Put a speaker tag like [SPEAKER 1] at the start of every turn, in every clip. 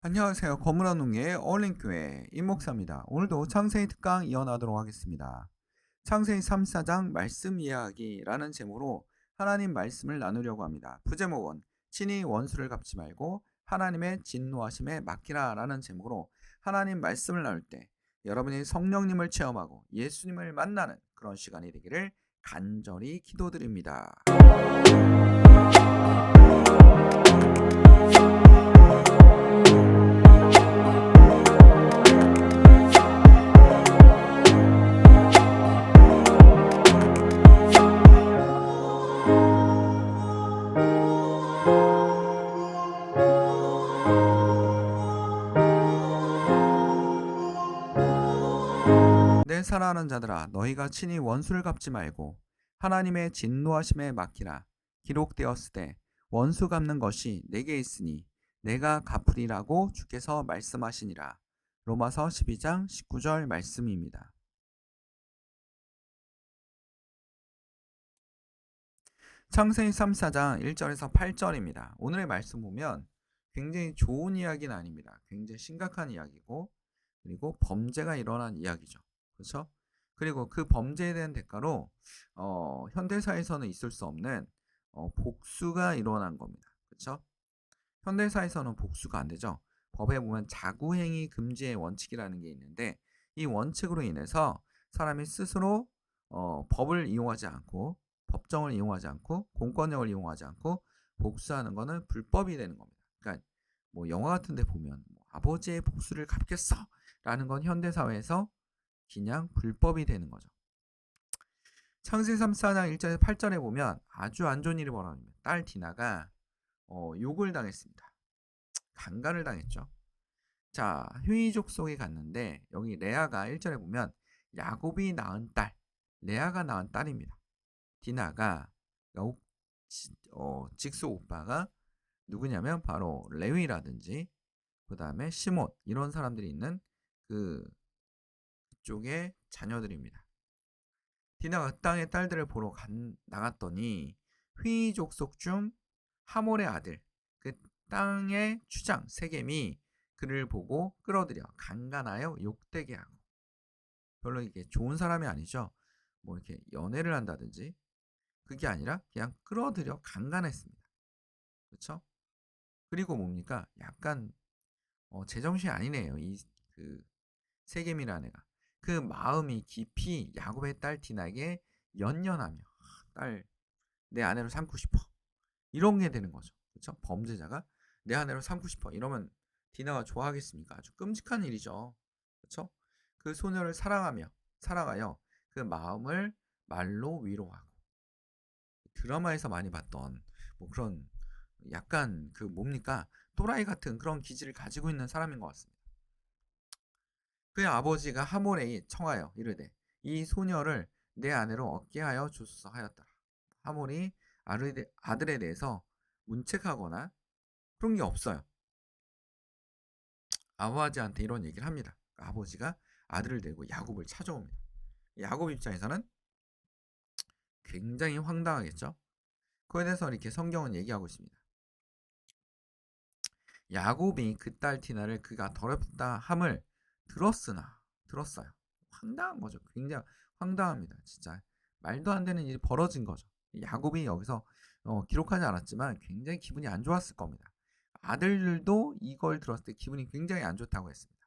[SPEAKER 1] 안녕하세요. 거문한농의 어울림교회 임목사입니다. 오늘도 창세기 특강 이어나도록 하겠습니다. 창세기 3, 4장 말씀 이야기라는 제목으로 하나님 말씀을 나누려고 합니다. 부제목은 친히 원수를 갚지 말고 하나님의 진노하심에 맡기라 라는 제목으로 하나님 말씀을 나눌 때 여러분이 성령님을 체험하고 예수님을 만나는 그런 시간이 되기를 간절히 기도드립니다. 내 사랑하는 자들아, 너희가 친히 원수를 갚지 말고 하나님의 진노하심에 맡기라. 기록되었으되 원수 갚는 것이 내게 있으니 내가 갚으리라고 주께서 말씀하시니라. 로마서 12장 19절 말씀입니다. 창세기 3, 4장 1절에서 8절입니다. 오늘의 말씀 보면 굉장히 좋은 이야기는 아닙니다. 굉장히 심각한 이야기고, 그리고 범죄가 일어난 이야기죠. 그렇죠? 그리고 그 범죄에 대한 대가로 현대사에서는 있을 수 없는 복수가 일어난 겁니다. 그렇죠? 현대사에서는 복수가 안 되죠. 법에 보면 자구행위 금지의 원칙이라는 게 있는데, 이 원칙으로 인해서 사람이 스스로 법을 이용하지 않고, 법정을 이용하지 않고, 공권력을 이용하지 않고 복수하는 거는 불법이 되는 겁니다. 그러니까 뭐 영화 같은 데 보면 뭐 아버지의 복수를 갚겠어 라는 건 현대사회에서 그냥 불법이 되는 거죠. 창세기 3장 1절에서 8절에 보면 아주 안 좋은 일이 벌어집니다. 딸 디나가 욕을 당했습니다. 강간을 당했죠. 자, 휘족 속에 갔는데 여기 레아가 1절에 보면 야곱이 낳은 딸, 레아가 낳은 딸입니다. 디나가 직속 오빠가 누구냐면 바로 레위라든지 그 다음에 시몬 이런 사람들이 있는 그쪽의 자녀들입니다. 디나가 그 땅의 딸들을 보러 나갔더니 휘 족속 중 하몰의 아들 그 땅의 추장 세겜이 그를 보고 끌어들여 강간하여 욕되게 하고, 별로 이게 좋은 사람이 아니죠. 뭐 이렇게 연애를 한다든지 그게 아니라 그냥 끌어들여 강간했습니다. 그렇죠? 그리고 뭡니까? 약간 제정신이 아니네요. 그 세겜이라는 애가 그 마음이 깊이 야곱의 딸 디나에게 연연하며 딸 내 아내로 삼고 싶어 이런 게 되는 거죠. 그렇죠? 범죄자가 내 아내로 삼고 싶어 이러면 디나가 좋아하겠습니까? 아주 끔찍한 일이죠. 그렇죠? 그 소녀를 사랑하여 그 마음을 말로 위로하고, 드라마에서 많이 봤던 뭐 그런 약간 그 뭡니까? 또라이 같은 그런 기질을 가지고 있는 사람인 것 같습니다. 그의 아버지가 하몰에 청하여 이르되 이 소녀를 내 아내로 얻게 하여 주소서 하였더라. 하몰이 아들에 대해서 문책하거나 그런 게 없어요. 아버지한테 이런 얘기를 합니다. 아버지가 아들을 데리고 야곱을 찾아옵니다. 야곱 입장에서는 굉장히 황당하겠죠. 그에 대해서 이렇게 성경은 얘기하고 있습니다. 야곱이 그 딸 디나를 그가 더럽다 함을 들었어요. 황당한 거죠. 굉장히 황당합니다. 진짜 말도 안 되는 일이 벌어진 거죠. 야곱이 여기서 기록하지 않았지만 굉장히 기분이 안 좋았을 겁니다. 아들들도 이걸 들었을 때 기분이 굉장히 안 좋다고 했습니다.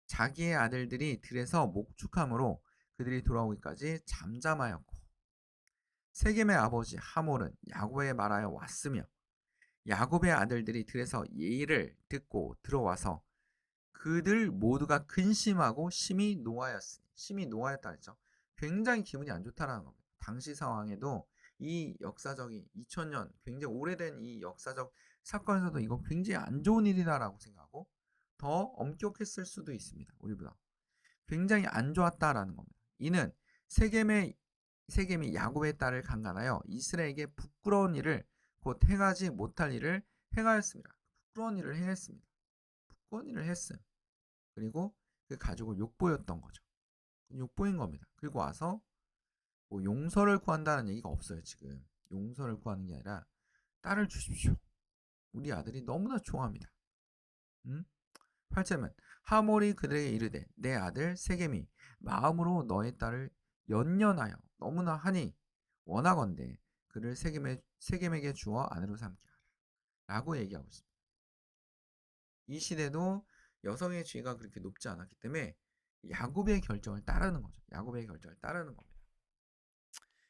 [SPEAKER 1] 자기의 아들들이 들에서 목축함으로 그들이 돌아오기까지 잠잠하였고, 세겜의 아버지 하몰은 야곱에게 말하여 왔으며 야곱의 아들들이 들에서 예의를 듣고 들어와서 그들 모두가 근심하고 심히 노하였다 했죠. 굉장히 기분이 안 좋다라는 겁니다. 당시 상황에도 이 역사적인 2000년 굉장히 오래된 이 역사적 사건에서도 이거 굉장히 안 좋은 일이다라고 생각하고 더 엄격했을 수도 있습니다. 우리보다 굉장히 안 좋았다라는 겁니다. 이는 세겜이 야곱의 딸을 강간하여 이스라엘에게 부끄러운 일을 곧 행하지 못할 일을 행하였습니다. 부끄러운 일을 행했습니다. 부끄러운 일을 했어요. 그리고 그 가지고 욕보였던 거죠. 욕보인 겁니다. 그리고 와서 뭐 용서를 구한다는 얘기가 없어요. 지금 용서를 구하는 게 아니라 딸을 주십시오. 우리 아들이 너무나 좋아합니다. 응? 8절은 하몰이 그들에게 이르되 내 아들 세겜이 마음으로 너의 딸을 연연하여 너무나 하니 원하건대 그를 세겜에게 주어 아내로 삼게 하라 라고 얘기하고 있습니다. 이 시대도 여성의 지위가 그렇게 높지 않았기 때문에 야곱의 결정을 따르는 거죠. 야곱의 결정을 따르는 겁니다.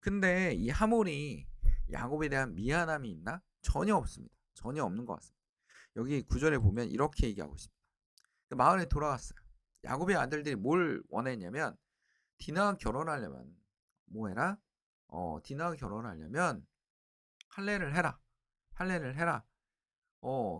[SPEAKER 1] 근데 이 하몰이 야곱에 대한 미안함이 있나? 전혀 없습니다. 전혀 없는 것 같습니다. 여기 9절에 보면 이렇게 얘기하고 있습니다. 마을에 돌아갔어요. 야곱의 아들들이 뭘 원했냐면 디나와 결혼하려면 뭐 해라? 디나와 결혼하려면 할례를 해라. 할례를 해라.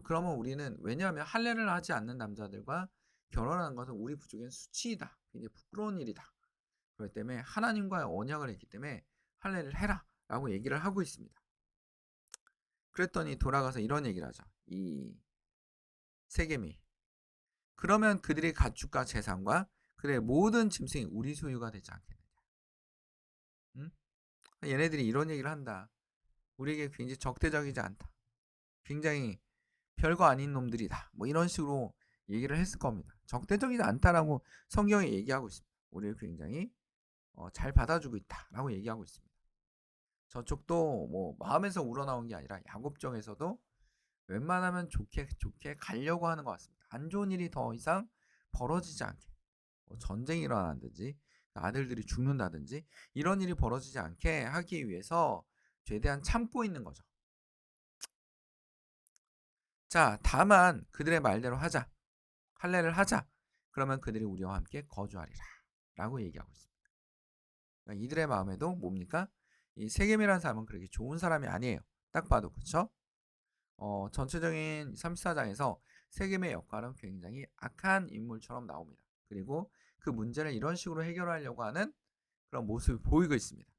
[SPEAKER 1] 그러면 우리는 왜냐하면 할례를 하지 않는 남자들과 결혼하는 것은 우리 부족엔 수치이다. 굉장히 부끄러운 일이다. 그렇기 때문에 하나님과의 언약을 했기 때문에 할례를 해라 라고 얘기를 하고 있습니다. 그랬더니 돌아가서 이런 얘기를 하죠. 이 세겜이 그러면 그들의 가축과 재산과 그들의 모든 짐승이 우리 소유가 되지 않겠느냐. 응? 얘네들이 이런 얘기를 한다. 우리에게 굉장히 적대적이지 않다. 굉장히 별거 아닌 놈들이다. 뭐 이런 식으로 얘기를 했을 겁니다. 적대적이지 않다라고 성경에 얘기하고 있습니다. 우리를 굉장히 잘 받아주고 있다라고 얘기하고 있습니다. 저쪽도 뭐 마음에서 우러나온 게 아니라 야곱 쪽에서도 웬만하면 좋게 가려고 하는 것 같습니다. 안 좋은 일이 더 이상 벌어지지 않게 뭐 전쟁이 일어난다든지 아들들이 죽는다든지 이런 일이 벌어지지 않게 하기 위해서 최대한 참고 있는 거죠. 자, 다만 그들의 말대로 하자. 할례를 하자. 그러면 그들이 우리와 함께 거주하리라 라고 얘기하고 있습니다. 그러니까 이들의 마음에도 뭡니까? 이 세겜이라는 사람은 그렇게 좋은 사람이 아니에요. 딱 봐도 그렇죠? 전체적인 34장에서 세겜의 역할은 굉장히 악한 인물처럼 나옵니다. 그리고 그 문제를 이런 식으로 해결하려고 하는 그런 모습이 보이고 있습니다.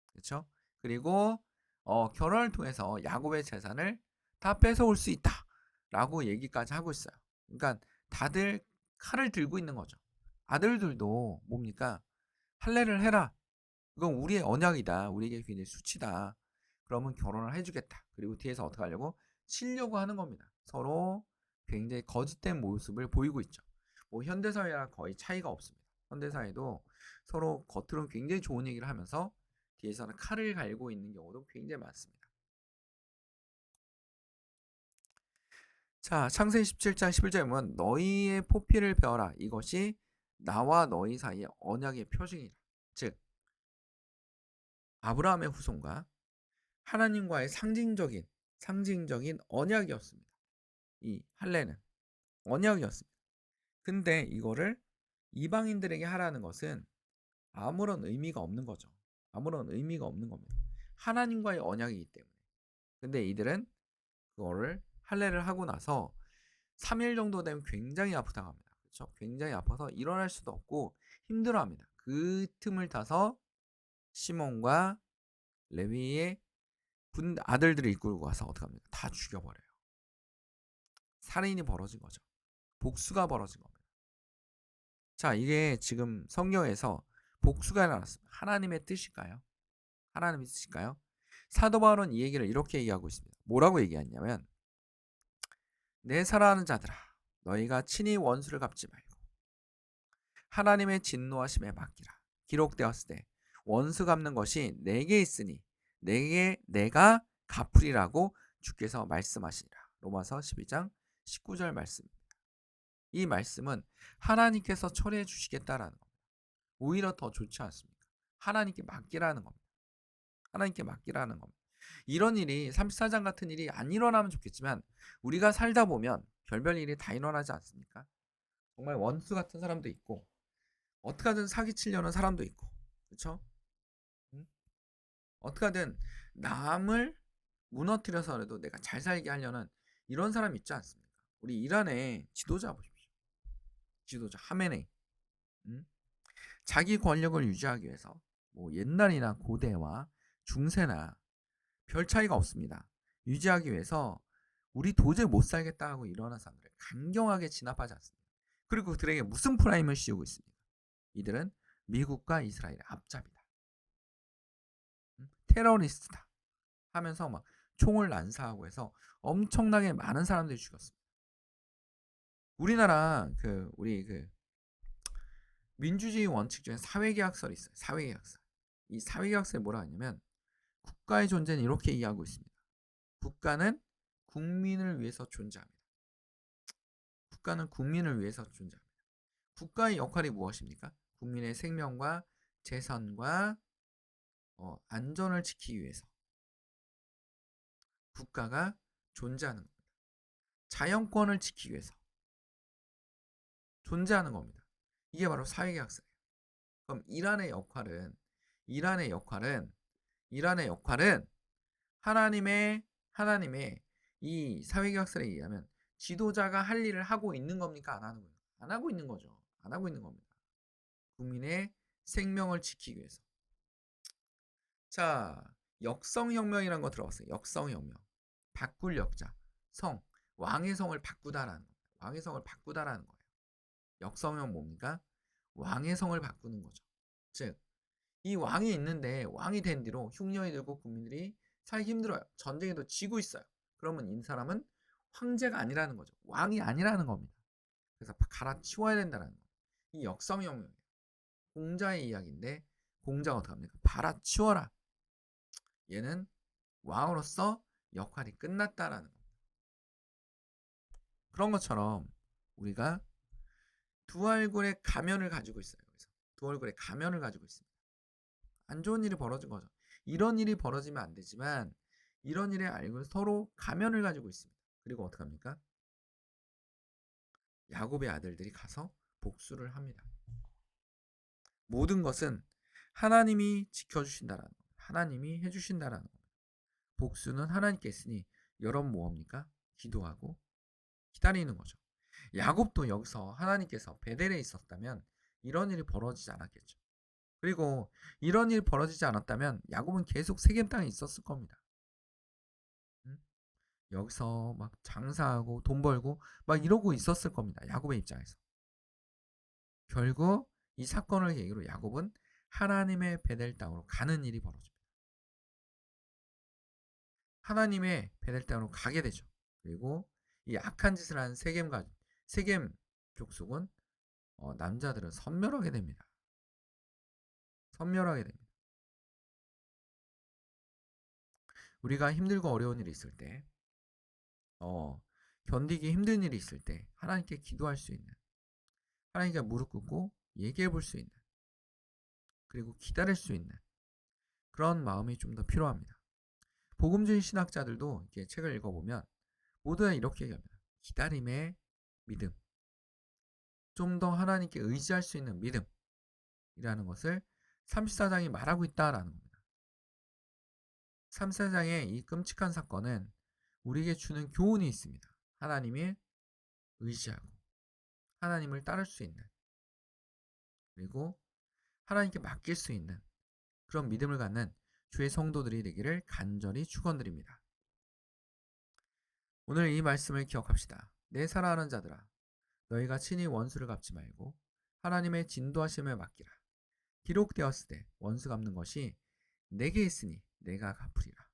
[SPEAKER 1] 그렇죠? 그리고 결혼을 통해서 야곱의 재산을 다 뺏어올 수 있다라고 얘기까지 하고 있어요. 그러니까 다들 칼을 들고 있는 거죠. 아들들도 뭡니까? 할례를 해라. 이건 우리의 언약이다. 우리에게 굉장히 수치다. 그러면 결혼을 해주겠다. 그리고 뒤에서 어떻게 하려고? 치려고 하는 겁니다. 서로 굉장히 거짓된 모습을 보이고 있죠. 뭐 현대사회랑 거의 차이가 없습니다. 현대사회도 서로 겉으로는 굉장히 좋은 얘기를 하면서 뒤에서는 칼을 갈고 있는 경우도 굉장히 많습니다. 자, 창세기 17장 11절에 보면 너희의 포피를 베어라. 이것이 나와 너희 사이의 언약의 표징이다. 즉 아브라함의 후손과 하나님과의 상징적인 언약이었습니다. 이 할례는 언약이었습니다. 근데 이거를 이방인들에게 하라는 것은 아무런 의미가 없는 거죠. 아무런 의미가 없는 겁니다. 하나님과의 언약이기 때문에. 근데 이들은 그거를 할례를 하고 나서 3일 정도 되면 굉장히 아프다고 합니다. 그렇죠? 굉장히 아파서 일어날 수도 없고 힘들어합니다. 그 틈을 타서 시몬과 레위의 아들들을 이끌고 가서 어떻게 합니까? 다 죽여버려요. 살인이 벌어진 거죠. 복수가 벌어진 겁니다. 자, 이게 지금 성경에서 복수가 일어났습니다. 하나님의 뜻일까요? 하나님의 뜻일까요? 사도 바울은 이 얘기를 이렇게 얘기하고 있습니다. 뭐라고 얘기했냐면 내 사랑하는 자들아 너희가 친히 원수를 갚지 말고 하나님의 진노하심에 맡기라. 기록되었을 때 원수 갚는 것이 내게 있으니 내가 갚으리라고 주께서 말씀하시니라. 로마서 12장 19절 말씀입니다. 이 말씀은 하나님께서 처리해 주시겠다라는 겁니다. 오히려 더 좋지 않습니까? 하나님께 맡기라는 겁니다. 하나님께 맡기라는 겁니다. 이런 일이 34장 같은 일이 안 일어나면 좋겠지만 우리가 살다 보면 별별 일이 다 일어나지 않습니까? 정말 원수 같은 사람도 있고 어떻게 하든 사기치려는 사람도 있고 그렇죠? 어떻게 하든 남을 무너뜨려서라도 내가 잘 살게 하려는 이런 사람 있지 않습니까? 우리 이란의 지도자 보십시오. 지도자 하메네이. 자기 권력을 유지하기 위해서 뭐 옛날이나 고대와 중세나 별 차이가 없습니다. 유지하기 위해서 우리 도저히 못 살겠다 하고 일어난 사람들을 강경하게 진압하지 않습니다. 그리고 그들에게 무슨 프라임을 씌우고 있습니다. 이들은 미국과 이스라엘의 앞잡이다. 테러리스트다. 하면서 막 총을 난사하고 해서 엄청나게 많은 사람들이 죽었습니다. 우리나라 우리 민주주의 원칙 중에 사회계약설이 있어요. 사회계약설. 이 사회계약설이 뭐라 하냐면 국가의 존재는 이렇게 이해하고 있습니다. 국가는 국민을 위해서 존재합니다. 국가는 국민을 위해서 존재합니다. 국가의 역할이 무엇입니까? 국민의 생명과 재산과 안전을 지키기 위해서 국가가 존재하는 겁니다. 자연권을 지키기 위해서 존재하는 겁니다. 이게 바로 사회계약설이에요. 그럼 이란의 역할은 하나님의 이 사회계약설에 의하면 지도자가 할 일을 하고 있는 겁니까? 안 하는 거예요? 안 하고 있는 거죠. 안 하고 있는 겁니다. 국민의 생명을 지키기 위해서. 자, 역성혁명이라는 거 들어봤어요. 역성혁명. 바꿀 역자. 성. 왕의 성을 바꾸다라는 겁니다. 왕의 성을 바꾸다라는 거예요. 역성혁명 뭡니까? 왕의 성을 바꾸는 거죠. 즉, 이 왕이 있는데 왕이 된 뒤로 흉년이 들고 국민들이 살기 힘들어요. 전쟁에도 지고 있어요. 그러면 이 사람은 황제가 아니라는 거죠. 왕이 아니라는 겁니다. 그래서 갈아치워야 된다는 거예요. 이 역성혁명이에요. 공자의 이야기인데 공자가 어떻게 합니까? 갈아치워라. 얘는 왕으로서 역할이 끝났다라는 겁니다. 그런 것처럼 우리가 두 얼굴의 가면을 가지고 있어요. 그래서 두 얼굴의 가면을 가지고 있습니다. 안 좋은 일이 벌어진 거죠. 이런 일이 벌어지면 안 되지만 이런 일에 알고 서로 가면을 가지고 있습니다. 그리고 어떻게 합니까? 야곱의 아들들이 가서 복수를 합니다. 모든 것은 하나님이 지켜주신다라는 것, 하나님이 해주신다라는 것. 복수는 하나님께 있으니 여러분 뭐합니까? 기도하고 기다리는 거죠. 야곱도 여기서 하나님께서 베델에 있었다면 이런 일이 벌어지지 않았겠죠. 그리고 이런 일이 벌어지지 않았다면 야곱은 계속 세겜 땅에 있었을 겁니다. 여기서 막 장사하고 돈 벌고 막 이러고 있었을 겁니다. 야곱의 입장에서. 결국 이 사건을 계기로 야곱은 하나님의 베델 땅으로 가는 일이 벌어집니다. 하나님의 베델 땅으로 가게 되죠. 그리고 이 악한 짓을 한 세겜 족속은 남자들은 섬멸하게 됩니다. 섬멸하게 됩니다. 우리가 힘들고 어려운 일이 있을 때, 견디기 힘든 일이 있을 때 하나님께 기도할 수 있는, 하나님께 무릎 꿇고 얘기해 볼 수 있는, 그리고 기다릴 수 있는 그런 마음이 좀 더 필요합니다. 복음주의 신학자들도 이렇게 책을 읽어보면 모두 다 이렇게 얘기합니다. 기다림의 믿음, 좀 더 하나님께 의지할 수 있는 믿음이라는 것을 34장이 말하고 있다라는 겁니다. 34장의 이 끔찍한 사건은 우리에게 주는 교훈이 있습니다. 하나님을 의지하고 하나님을 따를 수 있는, 그리고 하나님께 맡길 수 있는 그런 믿음을 갖는 주의 성도들이 되기를 간절히 축원드립니다. 오늘 이 말씀을 기억합시다. 내 사랑하는 자들아, 너희가 친히 원수를 갚지 말고 하나님의 진도하심을 맡기라. 기록되었을 때 원수 갚는 것이 내게 있으니 내가 갚으리라.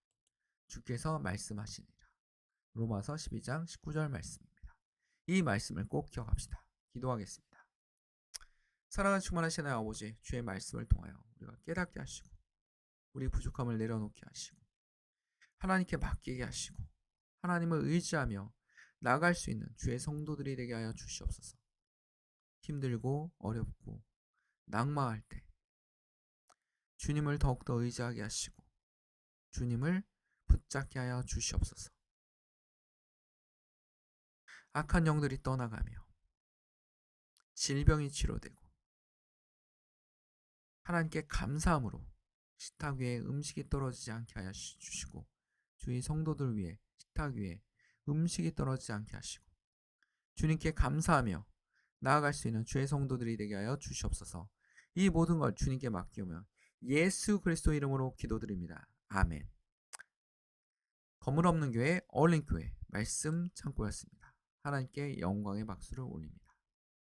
[SPEAKER 1] 주께서 말씀하시니라. 로마서 12장 19절 말씀입니다. 이 말씀을 꼭 기억합시다. 기도하겠습니다. 사랑하는 충만하신 하나님 아버지, 주의 말씀을 통하여 우리가 깨닫게 하시고 우리 부족함을 내려놓게 하시고 하나님께 맡기게 하시고 하나님을 의지하며 나아갈 수 있는 주의 성도들이 되게 하여 주시옵소서. 힘들고 어렵고 낙마할 때 주님을 더욱더 의지하게 하시고 주님을 붙잡게 하여 주시옵소서. 악한 영들이 떠나가며 질병이 치료되고 하나님께 감사함으로 식탁 위에 음식이 떨어지지 않게 하여 주시고 주의 성도들 위에 식탁 위에 음식이 떨어지지 않게 하시고 주님께 감사하며 나아갈 수 있는 주의 성도들이 되게 하여 주시옵소서. 이 모든 걸 주님께 맡기오며 예수 그리스도 이름으로 기도드립니다. 아멘. 거물 없는 교회 어울린 교회 말씀 창고였습니다. 하나님께 영광의 박수를 올립니다.